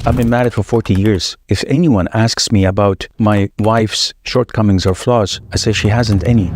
I've been married for 40 years. If anyone asks me about my wife's shortcomings or flaws, I say she hasn't any.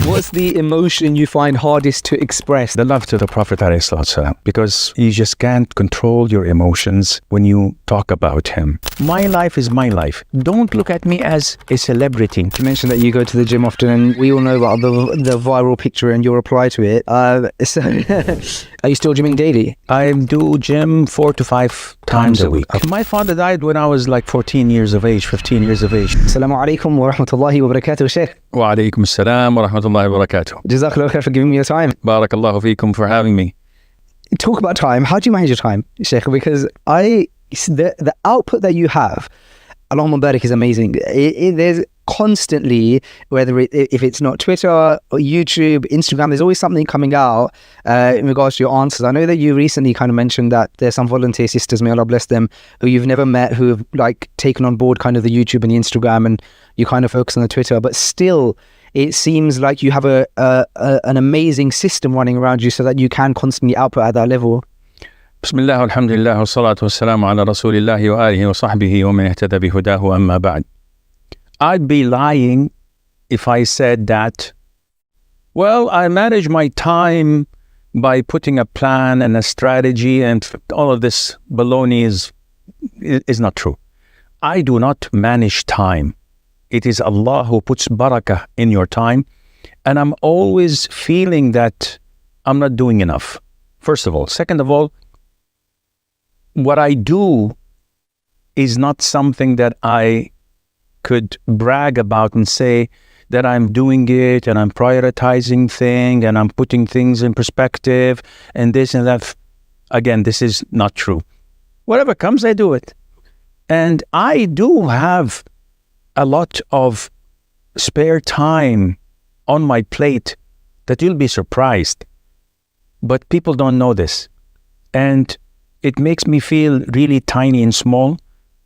What's the emotion you find hardest to express? The love to the Prophet ﷺ, because you just can't control your emotions when you talk about him. My life is my life. Don't look at me as a celebrity. You mentioned that you go to the gym often, and we all know about the viral picture and your reply to it. So are you still gymming daily? I do gym 4 to 5 times a week. My father died when I was like 14 years of age, 15 years of age. Assalamu alaikum wa rahmatullahi wa barakatuh, Sheikh. Wa alaikum assalam wa rahmatullahi wa barakatuh. Jazakallah khair for giving me your time. Barakallahu feekum for having me. Talk about time. How do you manage your time, Sheikh? Because the output that you have, Allahumma barik, is amazing. There's constantly, if it's not Twitter or YouTube, Instagram, there's always something coming out in regards to your answers. I know that you recently kind of mentioned that there's some volunteer sisters, may Allah bless them, who you've never met, who have like taken on board kind of the YouTube and the Instagram, and you kind of focus on the Twitter, but still it seems like you have an amazing system running around you so that you can constantly output at that level. Bismillah, alhamdulillah, wa salatu wa salamu ala rasulillahi wa alihi wa sahbihi wa man ihtada bihudahu amma ba'd. I'd be lying if I said that, well, I manage my time by putting a plan and a strategy, and all of this baloney is not true. I do not manage time. It is Allah who puts barakah in your time, and I'm always feeling that I'm not doing enough, first of all. Second of all, what I do is not something that I could brag about and say that I'm doing it and I'm prioritizing things and I'm putting things in perspective and this and that. Again, this is not true. Whatever comes, I do it. And I do have a lot of spare time on my plate that you'll be surprised. But people don't know this. And it makes me feel really tiny and small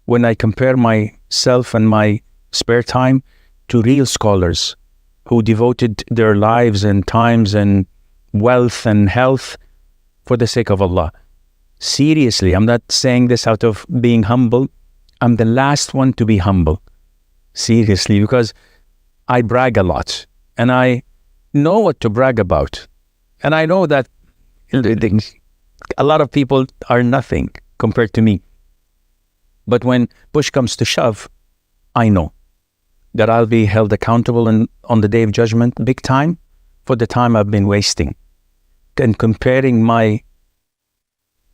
when I compare myself and my spare time to real scholars who devoted their lives and times and wealth and health for the sake of Allah. Seriously, I'm not saying this out of being humble. I'm the last one to be humble. Seriously, because I brag a lot and I know what to brag about. And I know that a lot of people are nothing compared to me. But when push comes to shove, I know that I'll be held accountable on the day of judgment big time for the time I've been wasting. And comparing my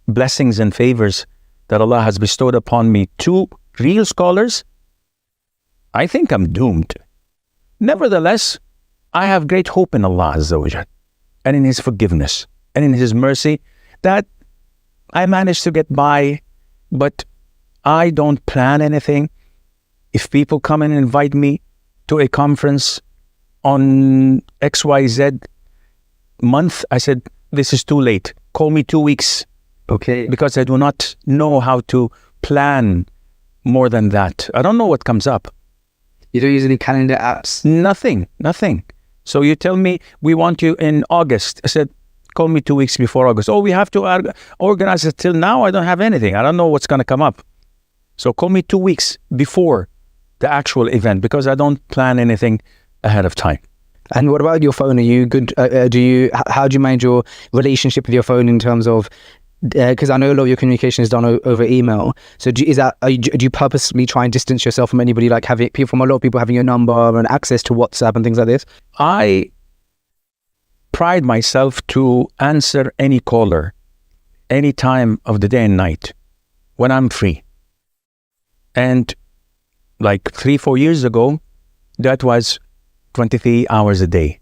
blessings and favors that Allah has bestowed upon me to real scholars, I think I'm doomed. Nevertheless, I have great hope in Allah Azza wa Jal and in His forgiveness and in His mercy that I managed to get by, but I don't plan anything. If people come and invite me to a conference on XYZ month, I said, this is too late. Call me 2 weeks. Okay. Because I do not know how to plan more than that. I don't know what comes up. You don't use any calendar apps? Nothing. So you tell me, we want you in August. I said, call me 2 weeks before August. Oh, we have to organize it. Till now, I don't have anything. I don't know what's going to come up. So call me 2 weeks before the actual event, because I don't plan anything ahead of time. And what about your phone? Are you good? How do you manage your relationship with your phone in terms of, because I know a lot of your communication is done over email. So do you purposely try and distance yourself from anybody, like having people, from a lot of people having your number and access to WhatsApp and things like this? I pride myself to answer any caller, any time of the day and night when I'm free. And like 3-4 years ago, that was 23 hours a day.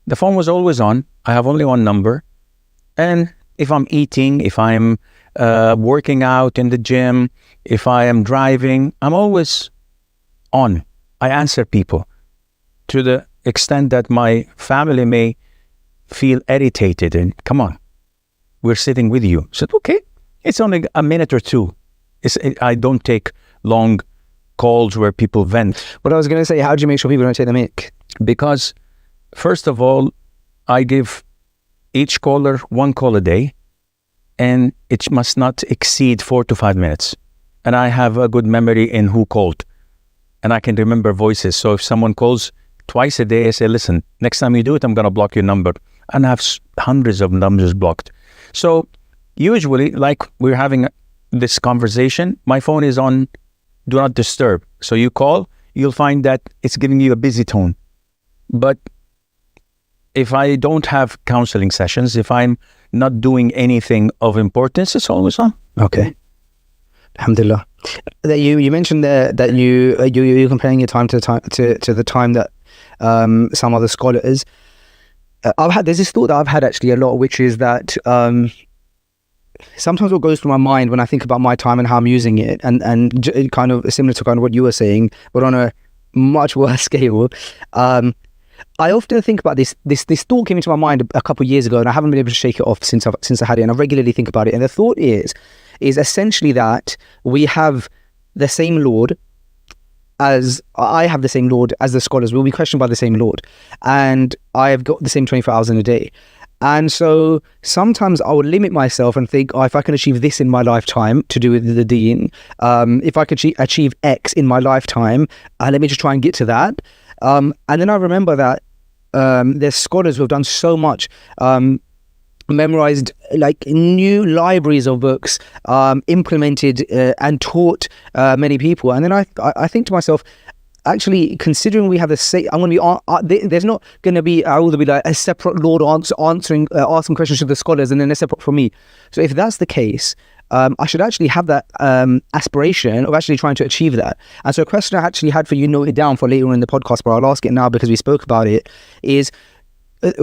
The phone was always on. I have only one number. And if I'm eating, if I'm working out in the gym, if I am driving, I'm always on. I answer people to the extent that my family may feel irritated and, come on, we're sitting with you. I said, okay, it's only a minute or two. I don't take long calls where people vent. But I was going to say, how do you make sure people don't take the mic? Because, first of all, I give each caller one call a day, and it must not exceed 4 to 5 minutes. and I have a good memory in who called, and I can remember voices. So if someone calls twice a day, I say, listen, next time you do it, I'm going to block your number. And I have hundreds of numbers blocked. So usually, like we're having this conversation, my phone is on do not disturb. So you call, you'll find that it's giving you a busy tone. But if I don't have counseling sessions, if I'm not doing anything of importance, it's always on. Okay. Alhamdulillah. That you mentioned there that you're comparing your time to the time that some other scholars. There's this thought that I've had actually a lot, which is that sometimes what goes through my mind when I think about my time and how I'm using it, and kind of similar to kind of what you were saying, but on a much worse scale. I often think about this thought came into my mind a couple of years ago, and I haven't been able to shake it off since I had it, and I regularly think about it. And the thought is essentially that we have the same Lord as I have the same Lord as the scholars. We'll be questioned by the same Lord, and I have got the same 24 hours in a day. And so sometimes I would limit myself and think, if I can achieve this in my lifetime to do with the deen, if I could achieve X in my lifetime, let me just try and get to that. And then I remember that there's scholars who have done so much, memorized like new libraries of books, implemented and taught many people. And then I think to myself, actually, considering we have the same, I'm going to be there's not going to be like a separate Lord asking questions to the scholars and then a separate from me. So if that's the case, I should actually have that aspiration of actually trying to achieve that. And so a question I actually had for you noted down for later on in the podcast, but I'll ask it now because we spoke about it, is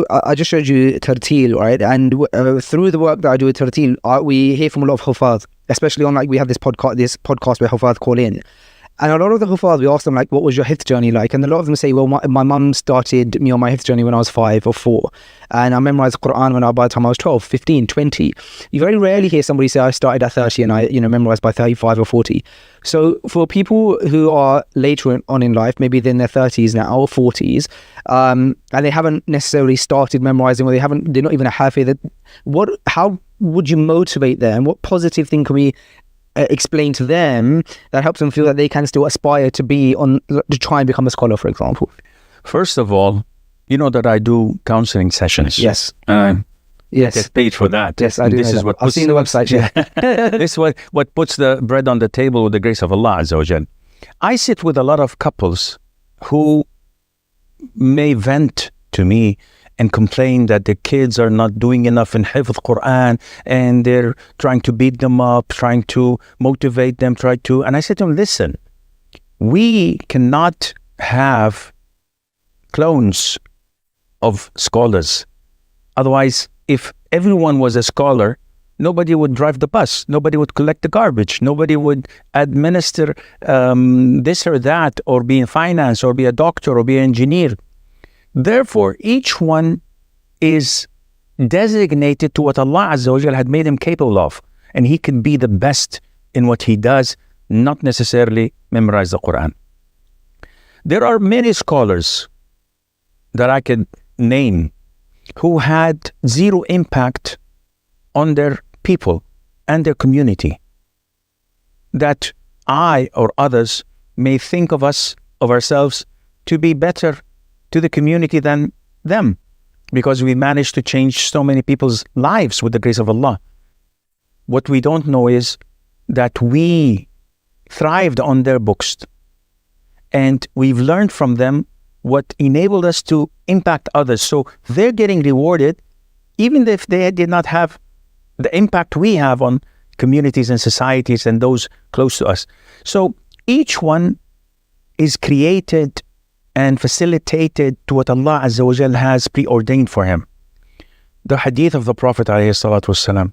I just showed you tartil, right? And through the work that I do with tartil, we hear from a lot of hufaz, especially on like we have this podcast where hufaz call in. And a lot of the hufaz, we ask them like, what was your hifz journey like? And a lot of them say, well, my mum started me on my hifz journey when I was 5 or 4. And I memorized Quran by the time I was 12, 15, 20. You very rarely hear somebody say, I started at 30 and I memorized by 35 or 40. So for people who are later on in life, maybe they're in their 30s now or 40s, and they haven't necessarily started memorizing, or they're not even a hafiz, how would you motivate them? What positive thing can we explain to them that helps them feel that they can still aspire to try and become a scholar, for example? First of all, you know that I do counseling sessions. Yes. Yes. Get paid for that. Yes, I do. This is what I've seen the website. Yeah. This is what puts the bread on the table with the grace of Allah Azza wa Jal. I sit with a lot of couples who may vent to me and complain that their kids are not doing enough in Hifz Quran, and they're trying to beat them up, trying to motivate them, and I said to them, listen, we cannot have clones of scholars. Otherwise, if everyone was a scholar, nobody would drive the bus, nobody would collect the garbage, nobody would administer this or that, or be in finance, or be a doctor, or be an engineer. Therefore, each one is designated to what Allah Azza wa Jal had made him capable of, and he can be the best in what he does, not necessarily memorize the Quran. There are many scholars that I could name who had zero impact on their people and their community, that I or others may think of ourselves to be better to the community than them, because we managed to change so many people's lives with the grace of Allah. What we don't know is that we thrived on their books, and we've learned from them what enabled us to impact others. So they're getting rewarded, even if they did not have the impact we have on communities and societies and those close to us. So each one is created and facilitated to what Allah Azza wa Jal has preordained for him. The hadith of the Prophet ﷺ,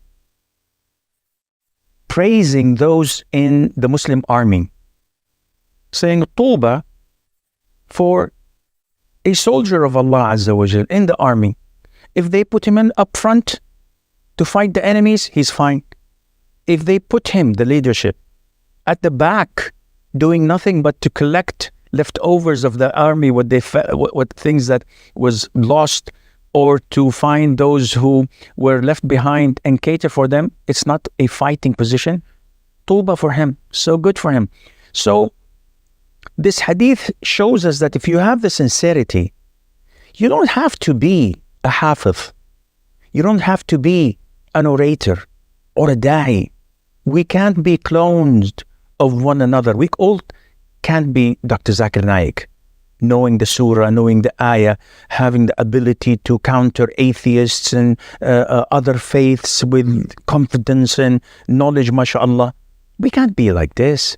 praising those in the Muslim army, saying, Tuba for a soldier of Allah Azza wa Jal in the army. If they put him up front to fight the enemies, he's fine. If they put him, the leadership, at the back, doing nothing but to collect leftovers of the army, what things that was lost, or to find those who were left behind and cater for them, it's not a fighting position. Tuba for him. So good for him. So this hadith shows us that if you have the sincerity, you don't have to be a hafiz. You don't have to be an orator or a da'i. We can't be clones of one another. We all can't be Dr. Zakir Naik, knowing the surah, knowing the ayah, having the ability to counter atheists and other faiths with confidence and knowledge, mashallah. We can't be like this.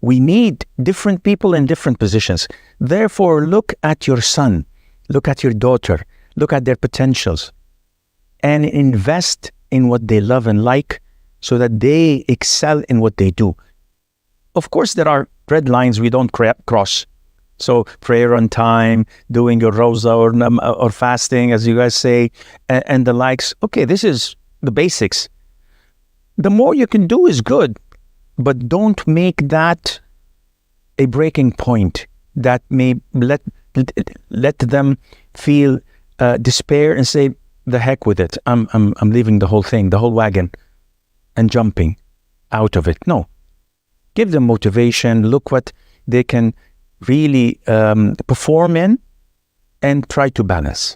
We need different people in different positions. Therefore, look at your son, look at your daughter, look at their potentials, and invest in what they love and like so that they excel in what they do. Of course, there are red lines we don't cross. So prayer on time, doing your rosa or fasting, as you guys say, and the likes. Okay, this is the basics. The more you can do is good, but don't make that a breaking point that may let them feel despair and say, the heck with it. I'm leaving the whole thing, the whole wagon, and jumping out of it. No. Give them motivation. Look what they can really perform in and try to balance.